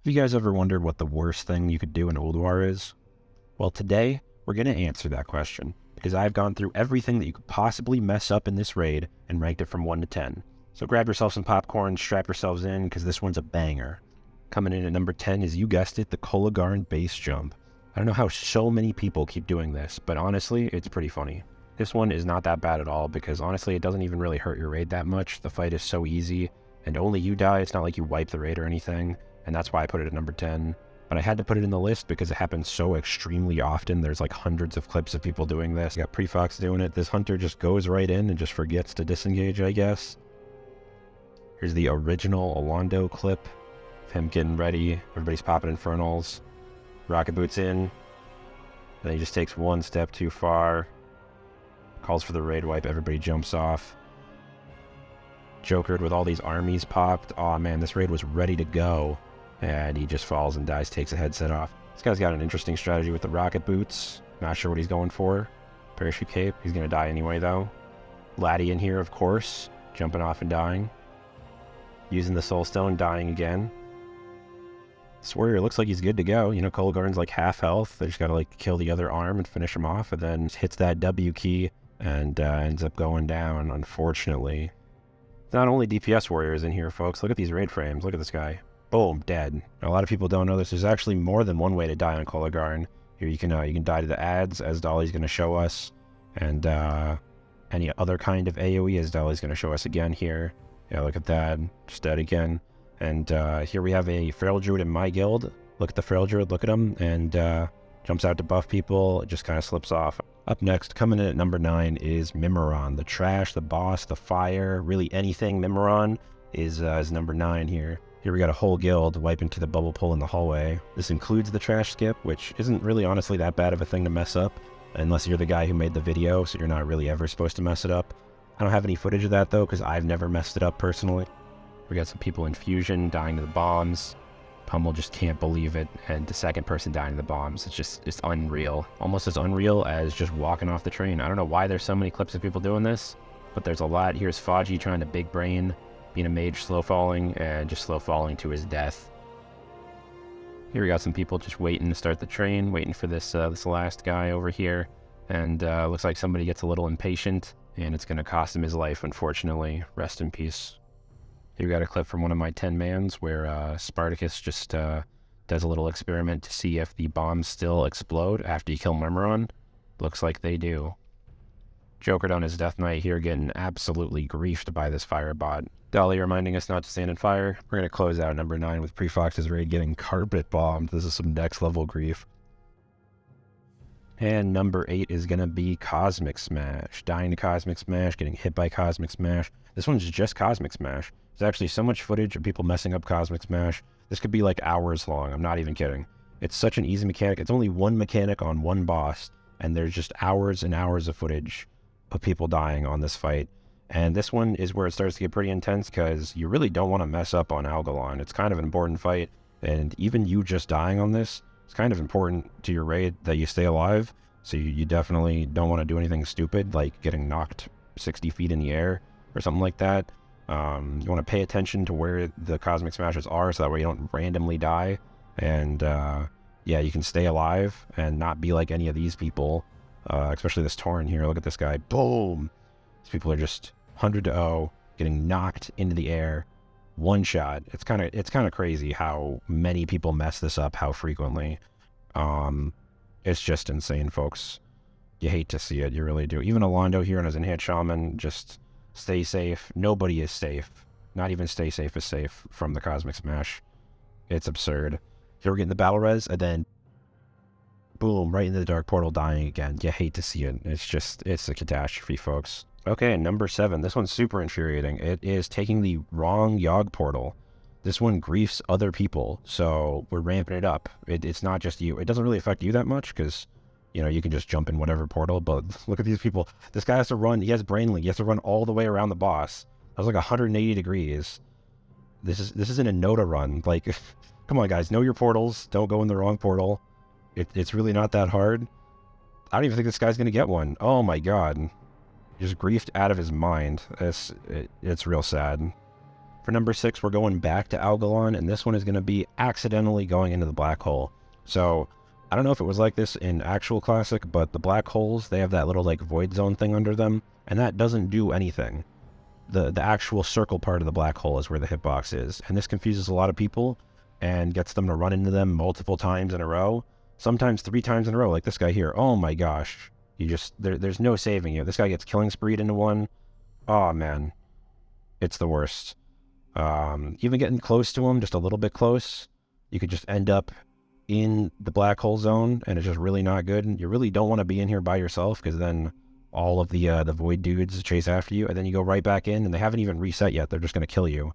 Have you guys ever wondered what the worst thing you could do in Ulduar is? Well, today, we're going to answer that question, because I've gone through everything that you could possibly mess up in this raid and ranked it from 1 to 10. So grab yourself some popcorn, strap yourselves in, because this one's a banger. Coming in at number 10 is, you guessed it, the Kolagharn base jump. I don't know how so many people keep doing this, but honestly, it's pretty funny. This one is not that bad at all, because honestly, it doesn't even really hurt your raid that much. The fight is so easy, and only you die. It's not like you wipe the raid or anything, and that's why I put it at number 10. But I had to put it in the list because it happens so extremely often. There's like hundreds of clips of people doing this. You got Prefox doing it. This hunter just goes right in and just forgets to disengage, I guess. Here's the original Alondo clip of him getting ready. Everybody's popping infernals. Rocket boots in. And then he just takes one step too far. Calls for the raid wipe. Everybody jumps off. Jokered with all these armies popped. Aw, man, this raid was ready to go. And he just falls and dies, takes a headset off. This guy's got an interesting strategy with the rocket boots. Not sure what he's going for. Parachute cape. He's going to die anyway, though. Laddie in here, of course. Jumping off and dying. Using the soul stone, dying again. This warrior looks like he's good to go. You know, Kolagharn's like half health. They just got to like kill the other arm and finish him off. And then hits that W key and ends up going down, unfortunately. Not only DPS warriors in here, folks. Look at these raid frames. Look at this guy. Boom, dead. A lot of people don't know this. There's actually more than one way to die on Kolagharn. Here you can die to the ads, as Dolly's going to show us, and any other kind of AoE, as Dolly's going to show us again here. Yeah, look at that. Just dead again. And here we have a Feral Druid in my guild. Look at the Feral Druid, look at him, and jumps out to buff people. It just kind of slips off. Up next, coming in at number 9 is Mimiron. The trash, the boss, the fire, really anything Mimiron is number 9 here. Here we got a whole guild wiping to the bubble pool in the hallway. This includes the trash skip, which isn't really honestly that bad of a thing to mess up, unless you're the guy who made the video, so you're not really ever supposed to mess it up. I don't have any footage of that though, because I've never messed it up personally. We got some people in fusion dying to the bombs. Pummel just can't believe it, and the second person dying to the bombs. It's unreal. Almost as unreal as just walking off the train. I don't know why there's so many clips of people doing this, but there's a lot. Here's Faji trying to big brain, being a mage, slow falling, and just slow falling to his death. Here we got some people just waiting to start the train, waiting for this last guy over here, and looks like somebody gets a little impatient, and it's going to cost him his life, unfortunately. Rest in peace. Here we got a clip from one of my 10 mans where Spartacus just does a little experiment to see if the bombs still explode after you kill Mimiron. Looks like they do. Jokered on his Death Knight here, getting absolutely griefed by this firebot. Dolly reminding us not to stand in fire. We're going to close out number 9 with Prefox's raid getting carpet bombed. This is some next level grief. And number 8 is going to be Cosmic Smash. Dying to Cosmic Smash, getting hit by Cosmic Smash. This one's just Cosmic Smash. There's actually so much footage of people messing up Cosmic Smash. This could be like hours long. I'm not even kidding. It's such an easy mechanic. It's only one mechanic on one boss, and there's just hours and hours of footage of people dying on this fight. And this one is where it starts to get pretty intense, because you really don't want to mess up on Algalon. It's kind of an important fight, and even you just dying on this, it's kind of important to your raid that you stay alive. So you definitely don't want to do anything stupid, like getting knocked 60 feet in the air or something like that. You want to pay attention to where the Cosmic Smashes are, so that way you don't randomly die. And yeah, you can stay alive and not be like any of these people, especially this Tauren here. Look at this guy. Boom! These people are just 100-0, getting knocked into the air. One shot. It's kind of crazy how many people mess this up, how frequently. It's just insane, folks. You hate to see it, you really do. Even Alondo here on his Enhanced Shaman, just stay safe. Nobody is safe. Not even Stay Safe is safe from the Cosmic Smash. It's absurd. Here we're getting the battle res, and then boom, right into the Dark Portal, dying again. You hate to see it. It's a catastrophe, folks. Okay, number 7. This one's super infuriating. It is taking the wrong Yogg portal. This one griefs other people, so we're ramping it up. It's not just you. It doesn't really affect you that much, because, you know, you can just jump in whatever portal, but look at these people. This guy has to run. He has Brain Link. He has to run all the way around the boss. That was like 180 degrees. This isn't a Noda run. Like, come on, guys. Know your portals. Don't go in the wrong portal. It's really not that hard. I don't even think this guy's going to get one. Oh, my God. Just griefed out of his mind. It's real sad. For number 6, we're going back to Algalon, and this one is going to be accidentally going into the black hole. So, I don't know if it was like this in actual Classic, but the black holes, they have that little, like, void zone thing under them, and that doesn't do anything. The actual circle part of the black hole is where the hitbox is, and this confuses a lot of people and gets them to run into them multiple times in a row, sometimes 3 times in a row, like this guy here. Oh my gosh. You just, there's no saving you. This guy gets killing spreed into one. Oh man. It's the worst. Even getting close to him, just a little bit close, you could just end up in the black hole zone, and it's just really not good. You really don't want to be in here by yourself, because then all of the void dudes chase after you, and then you go right back in, and they haven't even reset yet. They're just going to kill you.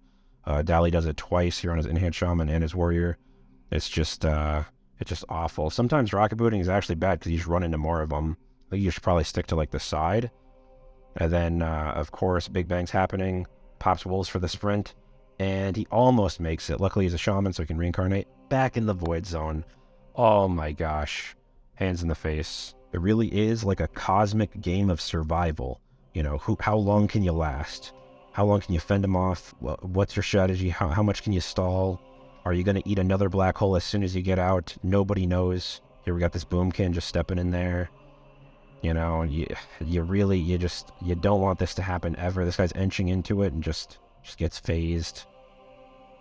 Dally does it twice here on his Enhanced Shaman and his Warrior. It's just awful. Sometimes rocket booting is actually bad because you just run into more of them. I think you should probably stick to like the side. And then, of course, Big Bang's happening. Pops Wolves for the sprint. And he almost makes it. Luckily, he's a shaman, so he can reincarnate. Back in the void zone. Oh my gosh. Hands in the face. It really is like a cosmic game of survival. You know, how long can you last? How long can you fend them off? What's your strategy? How much can you stall? Are you going to eat another black hole as soon as you get out? Nobody knows. Here we got this Boomkin just stepping in there. You know, you don't want this to happen ever. This guy's inching into it and just gets phased.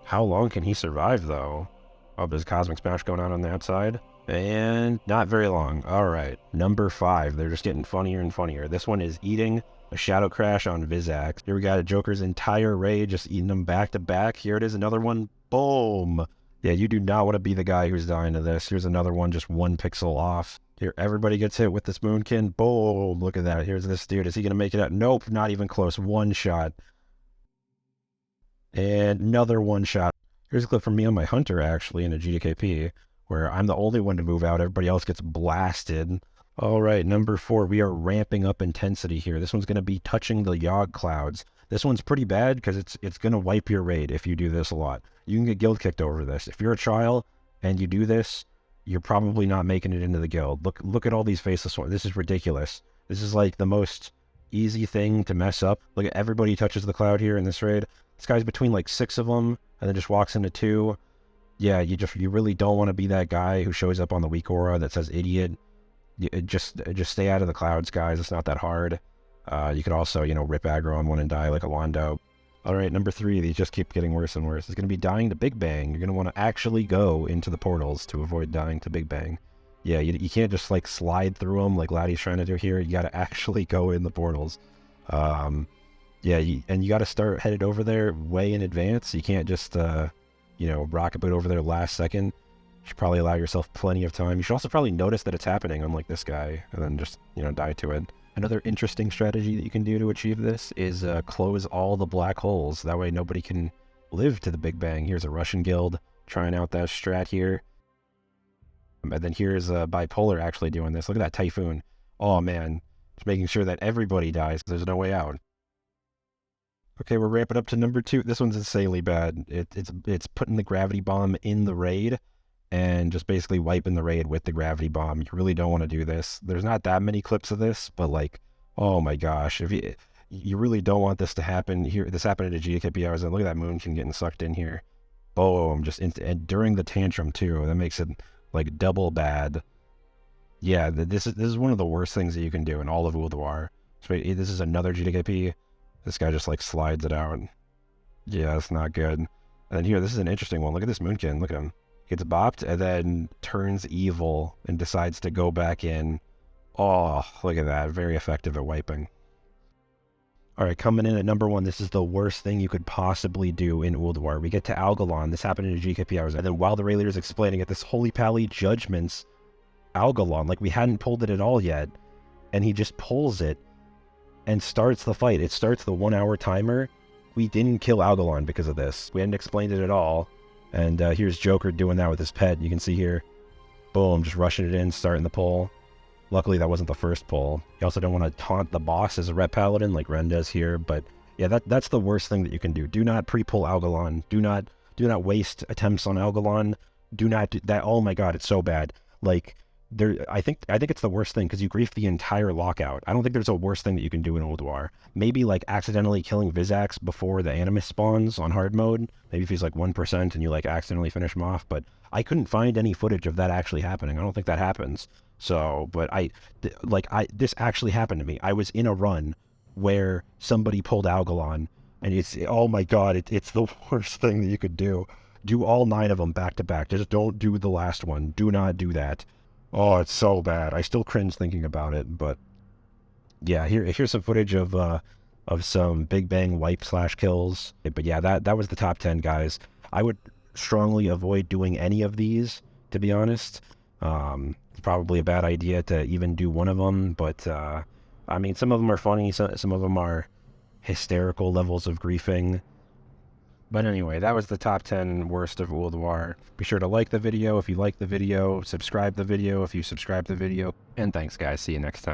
How long can he survive, though? Oh, there's Cosmic Smash going on the outside. And not very long. All right, number 5. They're just getting funnier and funnier. This one is eating a Shadow Crash on Vizax. Here we got a Joker's entire raid, just eating them back to back. Here it is, another one. Boom. Yeah, you do not want to be the guy who's dying to this. Here's another one, just 1 pixel off. Here, everybody gets hit with this Moonkin. Boom. Look at that. Here's this dude. Is he going to make it out? Nope, not even close. 1 shot. And another 1 shot. Here's a clip from me on my Hunter, actually, in a GDKP, where I'm the only one to move out. Everybody else gets blasted. All right, number 4. We are ramping up intensity here. This one's going to be touching the Yogg Clouds. This one's pretty bad because it's going to wipe your raid if you do this a lot. You can get guild kicked over this. If you're a trial and you do this, you're probably not making it into the guild. Look at all these faceless ones. This is ridiculous. This is like the most easy thing to mess up. Look at everybody touches the cloud here in this raid. This guy's between like 6 of them and then just walks into 2. Yeah, you really don't want to be that guy who shows up on the weak aura that says idiot. Just stay out of the clouds, guys. It's not that hard. You could also, rip aggro on one and die like a Londo. All right, number 3, these just keep getting worse and worse. It's going to be dying to Big Bang. You're going to want to actually go into the portals to avoid dying to Big Bang. Yeah, you can't just, like, slide through them like Laddie's trying to do here. You got to actually go in the portals. Yeah, and you got to start headed over there way in advance. You can't just, rocket boot over there last second. You should probably allow yourself plenty of time. You should also probably notice that it's happening, unlike this guy, and then just, die to it. Another interesting strategy that you can do to achieve this is close all the black holes. That way nobody can live to the Big Bang. Here's a Russian guild trying out that strat here. And then here's Bipolar actually doing this. Look at that Typhoon. Oh man, just making sure that everybody dies. There's no way out. Okay, we're ramping up to number 2. This one's insanely bad. It's putting the gravity bomb in the raid and just basically wiping the raid with the gravity bomb. You really don't want to do this. There's not that many clips of this, but like, oh my gosh, if you really don't want this to happen. Here, this happened at a GKP hours, and look at that Moonkin getting sucked in here. Boom, and during the tantrum too. That makes it like double bad. Yeah, this is one of the worst things that you can do in all of Ulduar. So this is another GDKP. This guy just like slides it out. Yeah, it's not good. And then here, this is an interesting one. Look at this Moonkin. Look at him. Gets bopped and then turns evil and decides to go back in. Oh, look at that. Very effective at wiping. All right, coming in at number 1, this is the worst thing you could possibly do in Ulduar. We get to Algalon. This happened in a GKP hours. And then while the raid leader is explaining it, this Holy Pally judgments Algalon. Like we hadn't pulled it at all yet. And he just pulls it and starts the fight. It starts the 1-hour timer. We didn't kill Algalon because of this. We hadn't explained it at all. And here's Joker doing that with his pet. You can see here. Boom, just rushing it in, starting the pull. Luckily, that wasn't the first pull. You also don't want to taunt the boss as a Rep Paladin like Ren does here. But yeah, that's the worst thing that you can do. Do not pre-pull Algalon. Do not waste attempts on Algalon. Do not do that. Oh my god, it's so bad. Like, I think it's the worst thing because you grief the entire lockout. I don't think there's a worse thing that you can do in Ulduar. Maybe like accidentally killing Vizax before the Animus spawns on hard mode. Maybe if he's like 1% and you like accidentally finish him off. But I couldn't find any footage of that actually happening. I don't think that happens. So, but this actually happened to me. I was in a run where somebody pulled Algalon, and oh my god, it's the worst thing that you could do. Do all 9 of them back to back. Just don't do the last one. Do not do that. Oh, it's so bad. I still cringe thinking about it, but yeah, here's some footage of some Big Bang wipe / kills. But yeah, that was the top 10, guys. I would strongly avoid doing any of these, to be honest. It's probably a bad idea to even do one of them, but I mean, some of them are funny, some of them are hysterical levels of griefing. But anyway, that was the top 10 worst of Ulduar. Be sure to like the video if you like the video, subscribe the video if you subscribe the video, and thanks guys, see you next time.